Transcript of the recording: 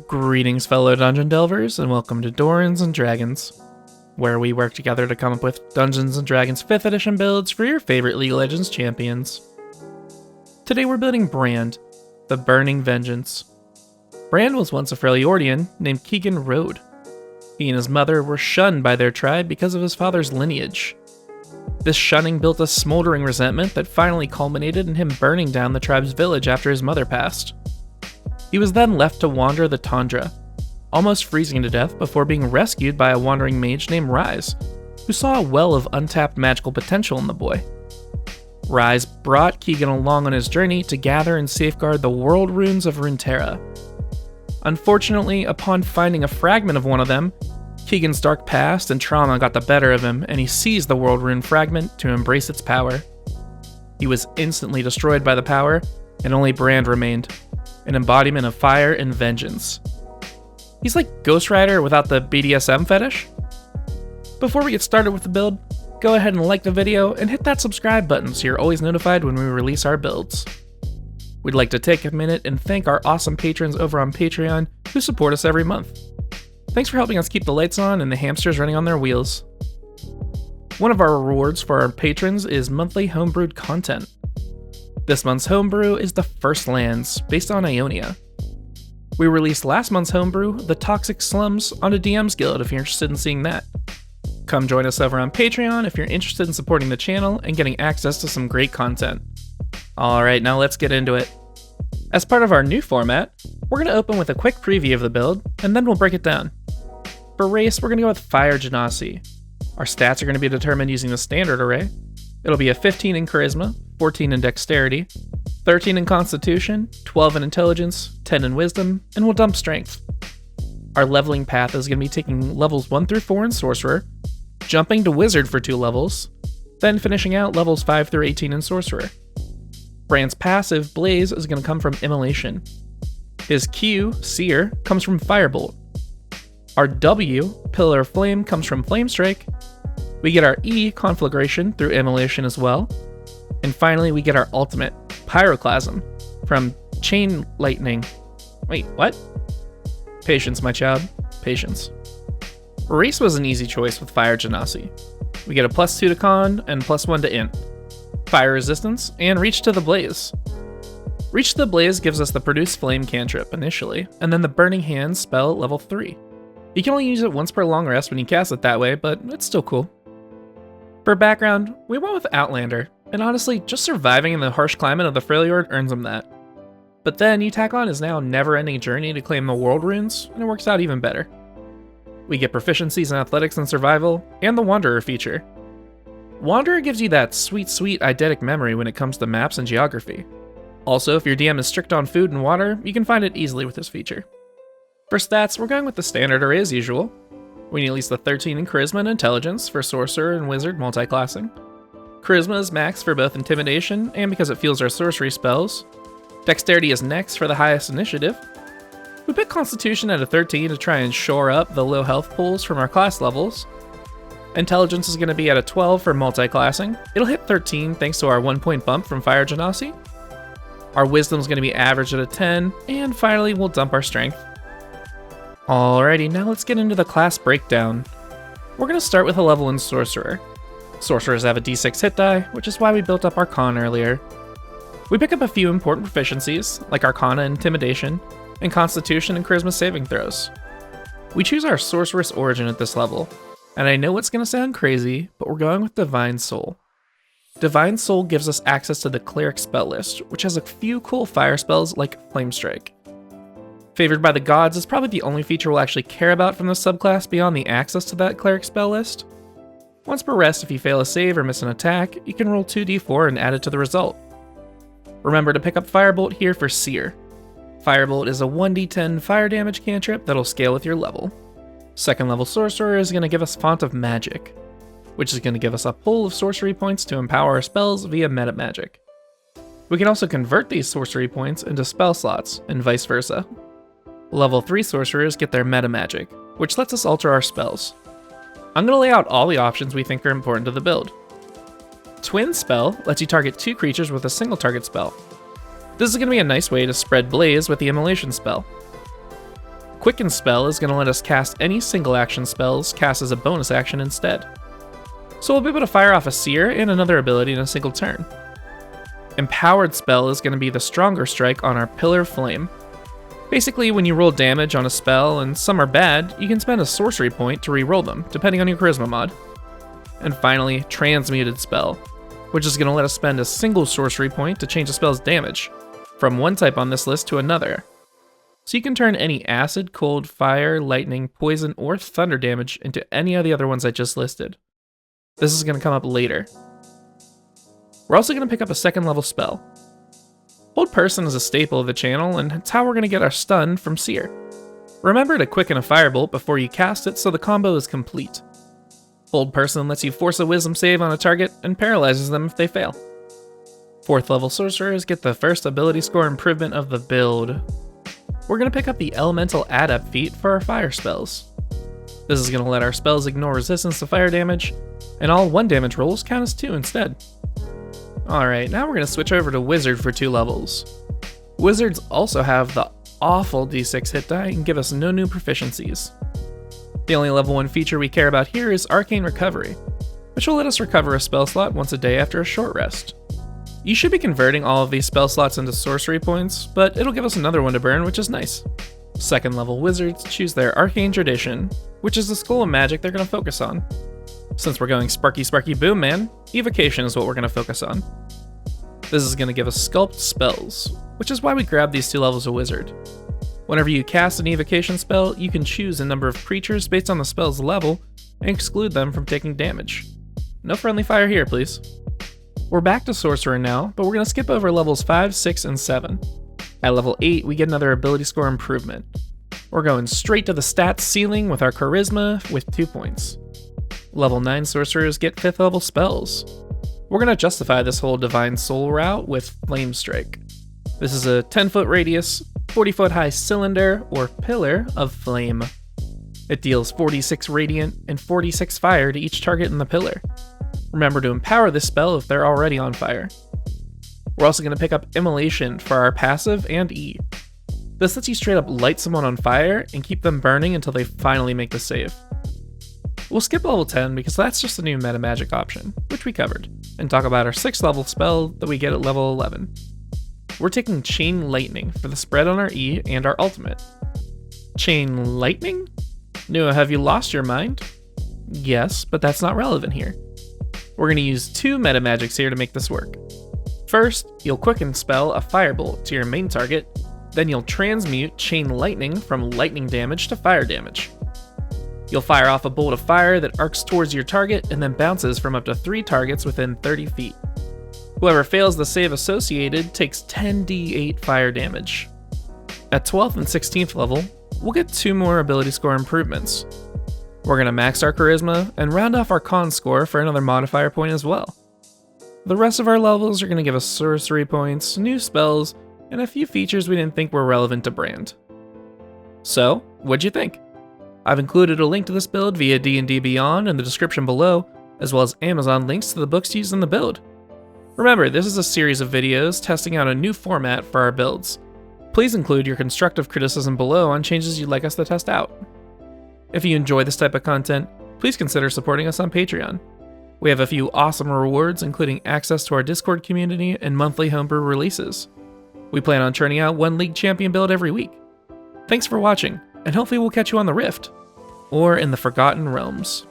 Greetings, fellow Dungeon Delvers, and welcome to DORAN'S and Dragons, where we work together to come up with Dungeons & Dragons 5th edition builds for your favorite League of Legends champions. Today we're building Brand, the Burning Vengeance. Brand was once a Freljordian named Keegan Rode. He and his mother were shunned by their tribe because of his father's lineage. This shunning built a smoldering resentment that finally culminated in him burning down the tribe's village after his mother passed. He was then left to wander the tundra, almost freezing to death before being rescued by a wandering mage named Rise, who saw a well of untapped magical potential in the boy. Rise brought Keegan along on his journey to gather and safeguard the world runes of Runeterra. Unfortunately, upon finding a fragment of one of them, Keegan's dark past and trauma got the better of him, and he seized the world rune fragment to embrace its power. He was instantly destroyed by the power, and only Brand remained, an embodiment of fire and vengeance. He's like Ghost Rider without the BDSM fetish. Before we get started with the build, go ahead and like the video and hit that subscribe button so you're always notified when we release our builds. We'd like to take a minute and thank our awesome patrons over on Patreon who support us every month. Thanks for helping us keep the lights on and the hamsters running on their wheels. One of our rewards for our patrons is monthly homebrewed content. This month's homebrew is the First Lands, based on Ionia. We released last month's homebrew, The Toxic Slums, on a DM's Guild if you're interested in seeing that. Come join us over on Patreon if you're interested in supporting the channel and getting access to some great content. Alright, now let's get into it. As part of our new format, we're going to open with a quick preview of the build, and then we'll break it down. For race, we're going to go with Fire Genasi. Our stats are going to be determined using the standard array. It'll be a 15 in Charisma, 14 in Dexterity, 13 in Constitution, 12 in Intelligence, 10 in Wisdom, and we'll dump Strength. Our leveling path is going to be taking levels 1 through 4 in Sorcerer, jumping to Wizard for 2 levels, then finishing out levels 5 through 18 in Sorcerer. Brand's passive, Blaze, is going to come from Immolation. His Q, Seer, comes from Firebolt. Our W, Pillar of Flame, comes from Flamestrike. We get our E, Conflagration, through Immolation as well. And finally, we get our ultimate, Pyroclasm, from Chain Lightning. Wait, what? Patience, my child. Patience. Race was an easy choice with Fire Genasi. We get a +2 to Con and +1 to Int, Fire Resistance, and Reach to the Blaze. Reach to the Blaze gives us the Produce Flame cantrip initially, and then the Burning Hands spell at level 3. You can only use it once per long rest when you cast it that way, but it's still cool. For background, we went with Outlander, and honestly, just surviving in the harsh climate of the Freljord earns him that. But then you tack on his now never-ending journey to claim the world runes, and it works out even better. We get proficiencies in athletics and survival, and the Wanderer feature. Wanderer gives you that sweet eidetic memory when it comes to maps and geography. Also, if your DM is strict on food and water, you can find it easily with this feature. For stats, we're going with the standard array as usual. We need at least the 13 in Charisma and Intelligence for Sorcerer and Wizard multi-classing. Charisma is max for both Intimidation and because it fuels our sorcery spells. Dexterity is next for the highest initiative. We pick Constitution at a 13 to try and shore up the low health pools from our class levels. Intelligence is going to be at a 12 for multi-classing. It'll hit 13 thanks to our 1 point bump from Fire Genasi. Our Wisdom is going to be average at a 10, and finally we'll dump our Strength. Alrighty, now let's get into the class breakdown. We're going to start with a level in Sorcerer. Sorcerers have a d6 hit die, which is why we built up Arcane earlier. We pick up a few important proficiencies, like Arcana and Intimidation, and Constitution and Charisma saving throws. We choose our Sorceress origin at this level, and I know it's going to sound crazy, but we're going with Divine Soul. Divine Soul gives us access to the Cleric spell list, which has a few cool fire spells like Flamestrike. Favored by the Gods is probably the only feature we'll actually care about from this subclass beyond the access to that Cleric spell list. Once per rest, if you fail a save or miss an attack, you can roll 2d4 and add it to the result. Remember to pick up Firebolt here for Seer. Firebolt is a 1d10 fire damage cantrip that'll scale with your level. Second level Sorcerer is going to give us Font of Magic, which is going to give us a pool of sorcery points to empower our spells via Metamagic. We can also convert these sorcery points into spell slots, and vice versa. Level 3 Sorcerers get their Metamagic, which lets us alter our spells. I'm going to lay out all the options we think are important to the build. Twin Spell lets you target 2 creatures with a single target spell. This is going to be a nice way to spread Blaze with the Immolation spell. Quickened spell is going to let us cast any single action spells cast as a bonus action instead. So we'll be able to fire off a Seer and another ability in a single turn. Empowered spell is going to be the stronger strike on our Pillar of Flame. Basically, when you roll damage on a spell and some are bad, you can spend a sorcery point to re-roll them, depending on your charisma mod. And finally, Transmuted spell, which is going to let us spend a single sorcery point to change a spell's damage from one type on this list to another. So you can turn any acid, cold, fire, lightning, poison, or thunder damage into any of the other ones I just listed. This is going to come up later. We're also going to pick up a second level spell. Hold Person is a staple of the channel, and it's how we're going to get our stun from Seer. Remember to quicken a firebolt before you cast it so the combo is complete. Hold Person lets you force a wisdom save on a target and paralyzes them if they fail. 4th level sorcerers get the first ability score improvement of the build. We're going to pick up the Elemental Adept feat for our fire spells. This is going to let our spells ignore resistance to fire damage, and all 1 damage rolls count as 2 instead. Alright, now we're going to switch over to Wizard for 2 levels. Wizards also have the awful d6 hit die and give us no new proficiencies. The only level 1 feature we care about here is Arcane Recovery, which will let us recover a spell slot once a day after a short rest. You should be converting all of these spell slots into sorcery points, but it'll give us another one to burn, which is nice. 2nd level wizards choose their Arcane Tradition, which is the school of magic they're going to focus on. Since we're going Sparky Sparky Boom Man, Evocation is what we're going to focus on. This is going to give us Sculpt spells, which is why we grabbed these 2 levels of wizard. Whenever you cast an Evocation spell, you can choose a number of creatures based on the spell's level and exclude them from taking damage. No friendly fire here, please. We're back to Sorcerer now, but we're going to skip over levels 5, 6, and 7. At level 8, we get another ability score improvement. We're going straight to the stats ceiling with our Charisma with 2 points. Level 9 Sorcerers get 5th level spells. We're going to justify this whole Divine Soul route with Flame Strike. This is a 10-foot radius, 40-foot high cylinder or pillar of flame. It deals 46 radiant and 46 fire to each target in the pillar. Remember to empower this spell if they're already on fire. We're also going to pick up Immolation for our passive and E. This lets you straight up light someone on fire and keep them burning until they finally make the save. We'll skip level 10 because that's just a new Metamagic option, which we covered, and talk about our 6th level spell that we get at level 11. We're taking Chain Lightning for the spread on our E and our ultimate. Chain Lightning? Nua, have you lost your mind? Yes, but that's not relevant here. We're going to use 2 Metamagics here to make this work. First, you'll Quicken spell a Firebolt to your main target, then you'll transmute Chain Lightning from lightning damage to fire damage. You'll fire off a bolt of fire that arcs towards your target and then bounces from up to 3 targets within 30 feet. Whoever fails the save associated takes 10d8 fire damage. At 12th and 16th level, we'll get 2 more ability score improvements. We're going to max our Charisma and round off our Con score for another modifier point as well. The rest of our levels are going to give us sorcery points, new spells, and a few features we didn't think were relevant to Brand. So, what'd you think? I've included a link to this build via D&D Beyond in the description below, as well as Amazon links to the books used in the build. Remember, this is a series of videos testing out a new format for our builds. Please include your constructive criticism below on changes you'd like us to test out. If you enjoy this type of content, please consider supporting us on Patreon. We have a few awesome rewards, including access to our Discord community and monthly homebrew releases. We plan on churning out 1 League Champion build every week. Thanks for watching, and hopefully we'll catch you on the Rift, or in the Forgotten Realms.